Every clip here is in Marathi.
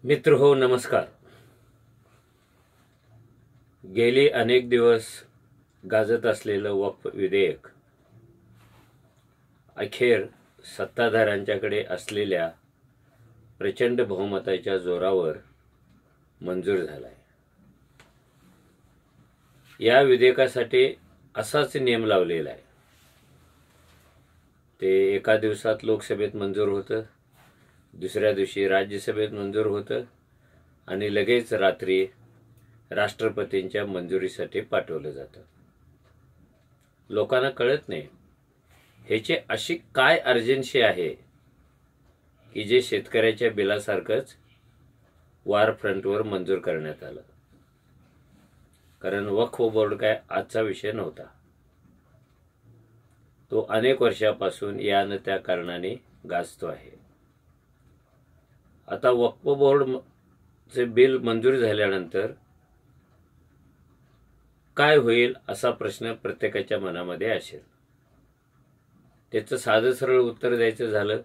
मित्र हो, नमस्कार. गेली अनेक दिवस गाजत असलेलं वक्फ विधेयक अखेर सत्ताधाऱ्यांच्याकडे असलेल्या प्रचंड बहुमताच्या जोरावर मंजूर झालं आहे. या विधेयकासाठी असाच नियम लावलेला आहे. ते एका दिवसात लोकसभेत मंजूर होतं, दुसऱ्या दिवशी राज्यसभेत मंजूर होतं आणि लगेच रात्री राष्ट्रपतींच्या मंजुरीसाठी पाठवलं जातं. लोकांना कळत नाही ह्याची अशी काय अर्जन्सी आहे की जे शेतकऱ्याच्या बिलासारखंच वार फ्रंटवर मंजूर करण्यात आलं. कारण वक्फ बोर्ड काय आजचा विषय नव्हता. तो अनेक वर्षापासून या न त्या कारणाने गाजतो आहे. आता वक्फ बोर्डचे बिल मंजूर झाल्यानंतर काय होईल असा प्रश्न प्रत्येकाच्या मनामध्ये असेल. त्याचं साधं सरळ उत्तर द्यायचं झालं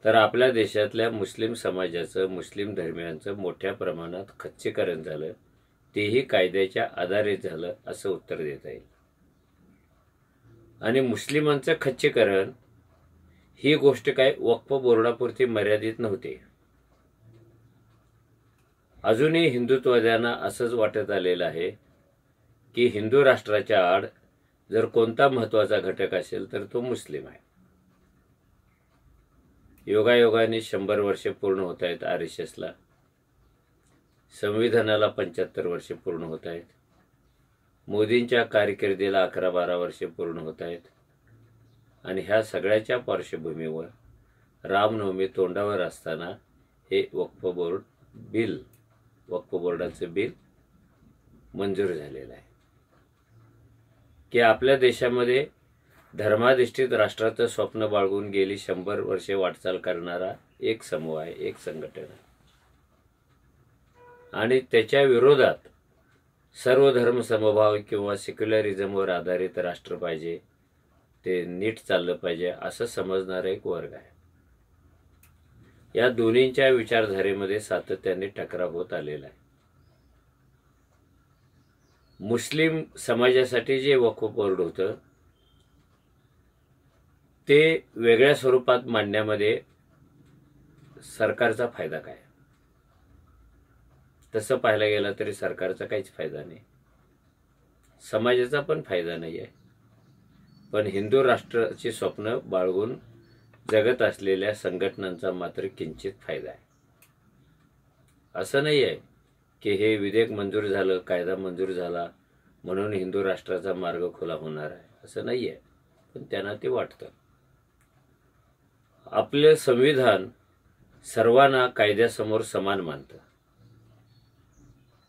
तर आपल्या देशातल्या मुस्लिम समाजाचं, मुस्लिम धर्मियांचं मोठ्या प्रमाणात खच्चीकरण झालं, तेही कायद्याच्या आधारे झालं असं उत्तर देता येईल. आणि मुस्लिमांचं खच्चीकरण ही गोष्ट काय वक्फ बोर्डापुरती मर्यादित नव्हती. अजूनही हिंदुत्ववाद्यांना असंच वाटत आलेलं आहे की हिंदू राष्ट्राच्या आड जर कोणता महत्वाचा घटक असेल तर तो मुस्लिम आहे. योगायोगाने 100 वर्षे पूर्ण होत आहेत. RSSला संविधानाला 75 वर्षे पूर्ण होत आहेत. मोदींच्या कारकिर्दीला 11-12 वर्षे पूर्ण होत आहेत. आणि ह्या सगळ्याच्या पार्श्वभूमीवर रामनवमी तोंडावर असताना हे वक्फ बोर्डाचं बिल मंजूर झालेलं आहे की आपल्या देशामध्ये धर्माधिष्ठित राष्ट्राचं स्वप्न बाळगून गेली 100 वर्षे वाटचाल करणारा एक समूह आहे, एक संघटन आहे. आणि त्याच्या विरोधात सर्व धर्म समभाव किंवा सेक्युलरिझमवर आधारित राष्ट्र पाहिजे, ते नीट चाललं पाहिजे असं समजणारा एक वर्ग आहे. या दोन्हींच्या विचारधारेमध्ये सातत्याने टकराव होत आलेला आहे. मुस्लिम समाजासाठी जे वक्फ बोर्ड होतं ते वेगळ्या स्वरूपात मांडण्यामध्ये सरकारचा फायदा काय? तसं पाहायला गेलं तरी सरकारचा काहीच फायदा नाही, समाजाचा पण फायदा नाही आहे. पण हिंदू राष्ट्राची स्वप्न बाळगून जगत असलेल्या संघटनांचा मात्र किंचित फायदा आहे. असं नाही आहे की हे विधेयक मंजूर झालं, कायदा मंजूर झाला म्हणून हिंदू राष्ट्राचा मार्ग खुला होणार आहे, असं नाही आहे. पण त्यांना ते वाटतं. आपले संविधान सर्वांना कायद्यासमोर समान मानतं.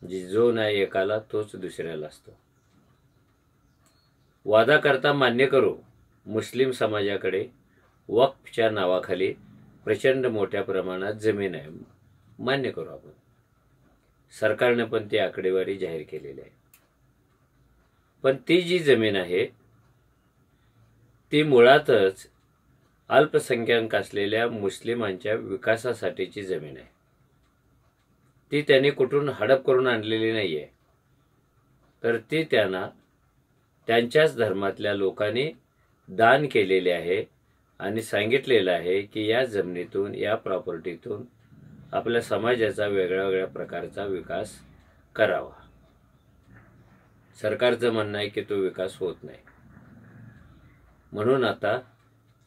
जो न्याय एकाला तोच दुसऱ्याला असतो. वादाकरता मान्य करू, मुस्लिम समाजाकडे वक्फच्या नावाखाली प्रचंड मोठ्या प्रमाणात जमीन आहे, मान्य करू आपण. सरकारने पण ती आकडेवारी जाहीर केलेली आहे. पण ती जी जमीन आहे ती मुळातच अल्पसंख्याक असलेल्या मुस्लिमांच्या विकासासाठीची जमीन आहे. ती त्यांनी कुठून हडप करून आणलेली नाही आहे, तर ती त्यांना त्यांच्याच धर्मातल्या लोकांनी दान केलेली आहे आणि सांगितलेलं आहे की या जमिनीतून, या प्रॉपर्टीतून आपल्या समाजाचा वेगळ्या वेगळ्या प्रकारचा विकास करावा. सरकारचं म्हणणं आहे की तो विकास होत नाही. म्हणून आता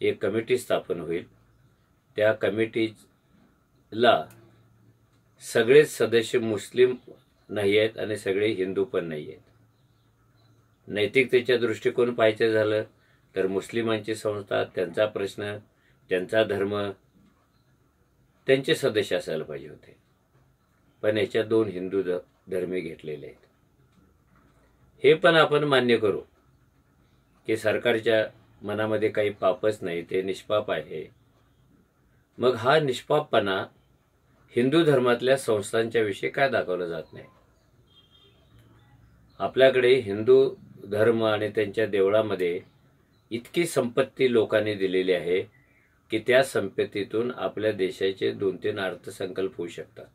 एक कमिटी स्थापन होईल. त्या कमिटीला सगळेच सदस्य मुस्लिम नाही आहेत आणि सगळे हिंदू पण नाही आहेत. नैतिकतेच्या दृष्टिकोन पाहायचं झालं तर मुस्लिमांची संस्था, त्यांचा प्रश्न, त्यांचा धर्म, त्यांचे सदस्य असायला पाहिजे होते. पण याच्या 2 हिंदू धर्मी घेतलेले आहेत. हे पण आपण मान्य करू की सरकारच्या मनामध्ये काही पापच नाही, ते निष्पाप आहे. मग हा निष्पापपणा हिंदू धर्मातल्या संस्थांच्या विषयी काय दाखवलं जात नाही? आपल्याकडे हिंदू धर्म आणि त्यांच्या देवळामध्ये इतकी संपत्ती लोकांनी दिलेली आहे की त्या संपत्तीतून आपल्या देशाचे 2-3 अर्थसंकल्प होऊ शकतात.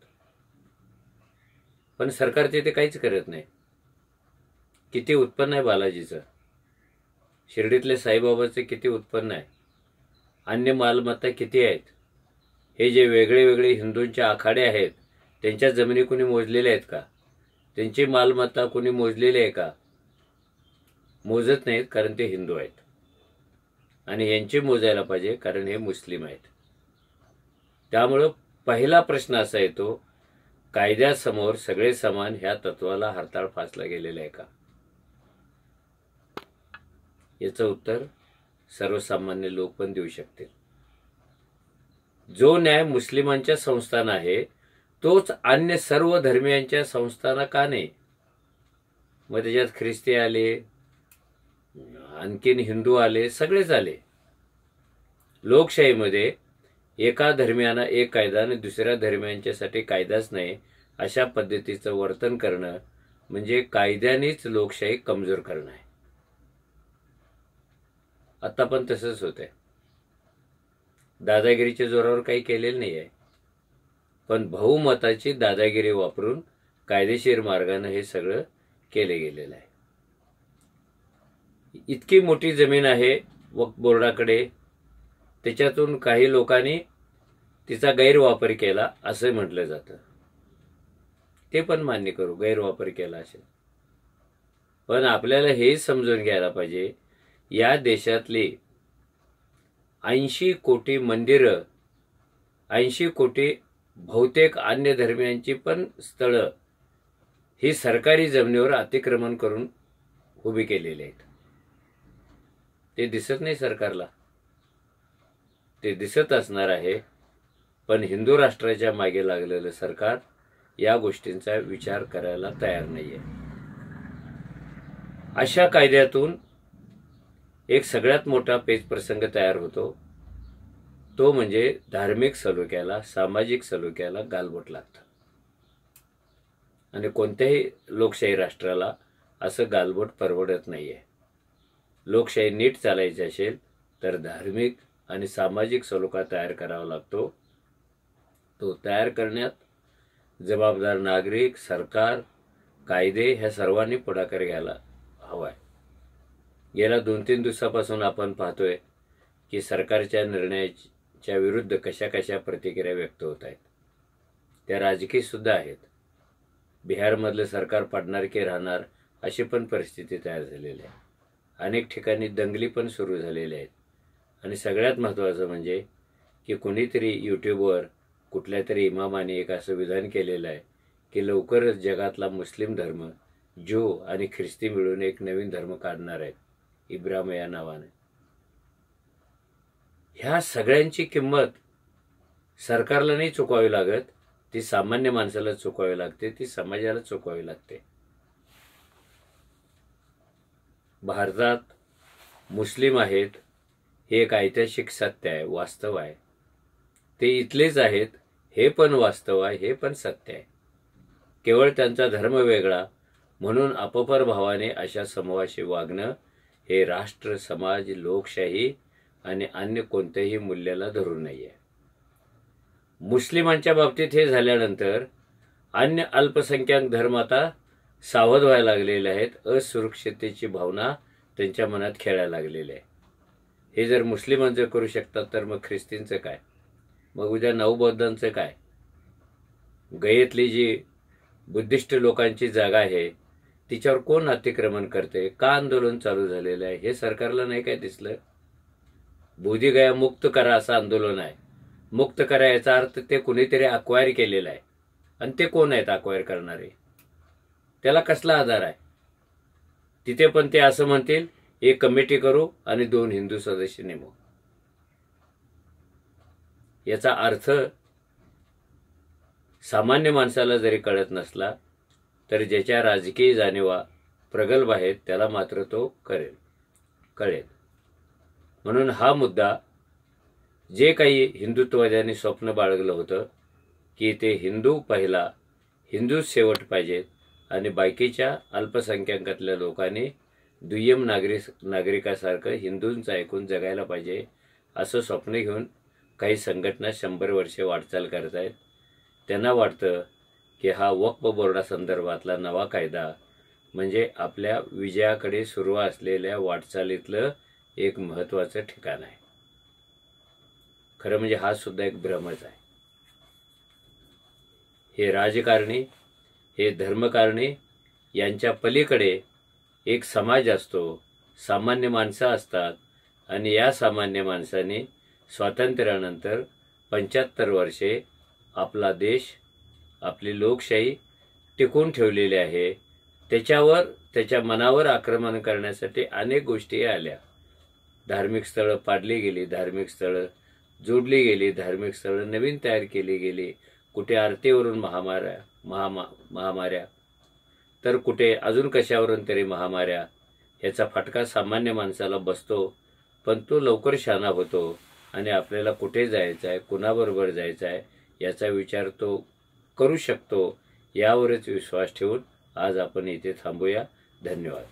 पण सरकार ते काहीच करत नाही. किती उत्पन्न आहे बालाजीचं, शिर्डीतल्या साईबाबाचं किती उत्पन्न आहे, अन्य मालमत्ता किती आहेत, हे जे वेगळे वेगळे हिंदूंचे आखाडे आहेत त्यांच्या जमिनी कुणी मोजलेल्या आहेत का, त्यांची मालमत्ता कुणी मोजलेली आहे का? मोजत नाहीत, कारण ते हिंदू आहेत आणि यांची मोजायला पाहिजे, कारण हे मुस्लिम आहेत. त्यामुळं पहिला प्रश्न असा येतो, कायद्यासमोर सगळे समान ह्या तत्वाला हरताळ फासला गेलेला आहे का? याचं उत्तर सर्वसामान्य लोक पण देऊ शकतील. जो न्याय मुस्लिमांच्या संस्थान आहे तोच अन्य सर्व धर्मियांच्या संस्थाना का नाही? मग त्याच्यात ख्रिस्ती आले, आणखीन हिंदू आले, सगळेच आले. लोकशाहीमध्ये एका धर्मियाना एक कायदा आणि दुसऱ्या धर्मियांच्यासाठी कायदाच नाही अशा पद्धतीचं वर्तन करणं म्हणजे कायद्यानेच लोकशाही कमजोर करणं आहे. आता पण तसंच होतंय. दादागिरीच्या जोरावर काही केलेलं नाही आहे, पण बहुमताची दादागिरी वापरून कायदेशीर मार्गाने हे सगळं केले गेलेलं आहे. इतकी मोठी जमीन आहे वक्फ बोर्डाकडे, त्याच्यातून काही लोकांनी तिचा गैरवापर केला असं म्हटलं जातं. ते पण मान्य करू, गैरवापर केला असेल, पण आपल्याला हे समजून घ्यायला पाहिजे, या देशातली 80 कोटी मंदिरं, 80 कोटी बहुतेक अन्य धर्मियांची पण स्थळं ही सरकारी जमिनीवर अतिक्रमण करून उभी केलेली आहेत. ते दिसत नाही सरकारला, ते दिसत असणार आहे, पण हिंदू राष्ट्राच्या मागे लागलेलं सरकार या गोष्टींचा विचार करायला तयार नाहीये. अशा कायद्यातून एक सगळ्यात मोठा पेच प्रसंग तयार होतो, तो म्हणजे धार्मिक सलोख्याला, सामाजिक सलोख्याला गालबोट लागतं. आणि कोणत्याही लोकशाही राष्ट्राला असं गालबोट परवडत नाहीये. लोकशाही नीट चालायची असेल तर धार्मिक आणि सामाजिक सलोखा तयार करावा लागतो. तो तयार करण्यात जबाबदार नागरिक, सरकार, कायदे ह्या सर्वांनी पुढाकार घ्यायला हवाय. गेल्या 2-3 दिवसापासून आपण पाहतोय की सरकारच्या निर्णयाच्या विरुद्ध कशा कशा प्रतिक्रिया व्यक्त होत आहेत. त्या राजकीय सुद्धा आहेत. बिहारमधलं सरकार पडणार की राहणार अशी पण परिस्थिती तयार झालेली आहे. अनेक ठिकाणी दंगली पण सुरू झालेल्या आहेत. आणि सगळ्यात महत्त्वाचं म्हणजे की कोणीतरी यूट्यूबवर कुठल्या तरी इमामाने एक असं विधान केलेलं आहे की लवकरच जगातला मुस्लिम धर्म, ज्यू आणि ख्रिस्ती मिळून एक नवीन धर्म काढणार आहेत, इब्राहिम या नावाने. ह्या सगळ्यांची किंमत सरकारला नाही चुकवावी लागत, ती सामान्य माणसाला चुकवावी लागते, ती समाजाला चुकवावी लागते. भारतात मुस्लिम आहेत हे एक ऐतिहासिक सत्य आहे, वास्तव आहे. ते इथलेच आहेत हे पण वास्तव आहे, हे पण सत्य आहे. केवळ त्यांचा धर्म वेगळा म्हणून अपपर भावाने अशा समूहाशी वागणं हे राष्ट्र, समाज, लोकशाही आणि अन्य कोणत्याही मूल्याला धरून नाहीये. मुस्लिमांच्या बाबतीत हे झाल्यानंतर अन्य अल्पसंख्याक धर्म आता सावध व्हायला लागलेले आहेत. असुरक्षिततेची भावना त्यांच्या मनात खेळायला लागलेली आहे. हे जर मुस्लिमांचं करू शकतात तर मग ख्रिस्तींचं काय, मग उद्या नवबौद्धांचं काय? गयेतली जी बुद्धिस्ट लोकांची जागा आहे तिच्यावर कोण अतिक्रमण करते, का आंदोलन चालू झालेलं आहे हे सरकारला नाही काय दिसलं? बोधीगया मुक्त करा असं आंदोलन आहे. मुक्त करा याचा अर्थ ते कुणीतरी अक्वायर केलेलं आहे, आणि ते कोण आहेत अक्वायर करणारे? त्याला कसला आधार आहे? तिथे पण ते असं म्हणतील एक कमिटी करू आणि 2 हिंदू सदस्य नेमू. याचा अर्थ सामान्य माणसाला जरी कळत नसला तर ज्याच्या राजकीय जाणीवा प्रगल्भ आहेत त्याला मात्र तो कळेल. म्हणून हा मुद्दा, जे काही हिंदुत्ववाद्यांनी स्वप्न बाळगलं होतं की ते हिंदू पहिला, हिंदू शेवट पाहिजेत आणि बाकीच्या अल्पसंख्याकातल्या लोकांनी दुय्यम नागरिकासारखं हिंदूंचं ऐकून जगायला पाहिजे, असं स्वप्न घेऊन काही संघटना 100 वर्षे वाटचाल करत आहेत. त्यांना वाटतं की हा वक्फ बोर्डासंदर्भातला नवा कायदा म्हणजे आपल्या विजयाकडे सुरू असलेल्या वाटचालीतलं एक महत्त्वाचं ठिकाण आहे. खरं म्हणजे हा सुद्धा एक भ्रमच आहे. हे राजकारणी, हे धर्मकारणी यांच्या पलीकडे एक समाज असतो, सामान्य माणसं असतात आणि या सामान्य माणसांनी स्वातंत्र्यानंतर 75 वर्षे आपला देश, आपली लोकशाही टिकवून ठेवलेली आहे. त्याच्यावर, त्याच्या मनावर आक्रमण करण्यासाठी अनेक गोष्टी आल्या. धार्मिक स्थळं पाडली गेली, धार्मिक स्थळं जोडली गेली, धार्मिक स्थळं नवीन तयार केली गेली. कुठे आरतीवरून महामाऱ्या, तर कुठे अजून कशावरून तरी महामाऱ्या. याचा फटका सामान्य माणसाला बसतो, पण तो लवकर शहाणा होतो आणि आपल्याला कुठे जायचं आहे, कुणाबरोबर जायचं आहे याचा विचार तो करू शकतो. यावरच विश्वास ठेवून आज आपण इथे थांबूया. धन्यवाद.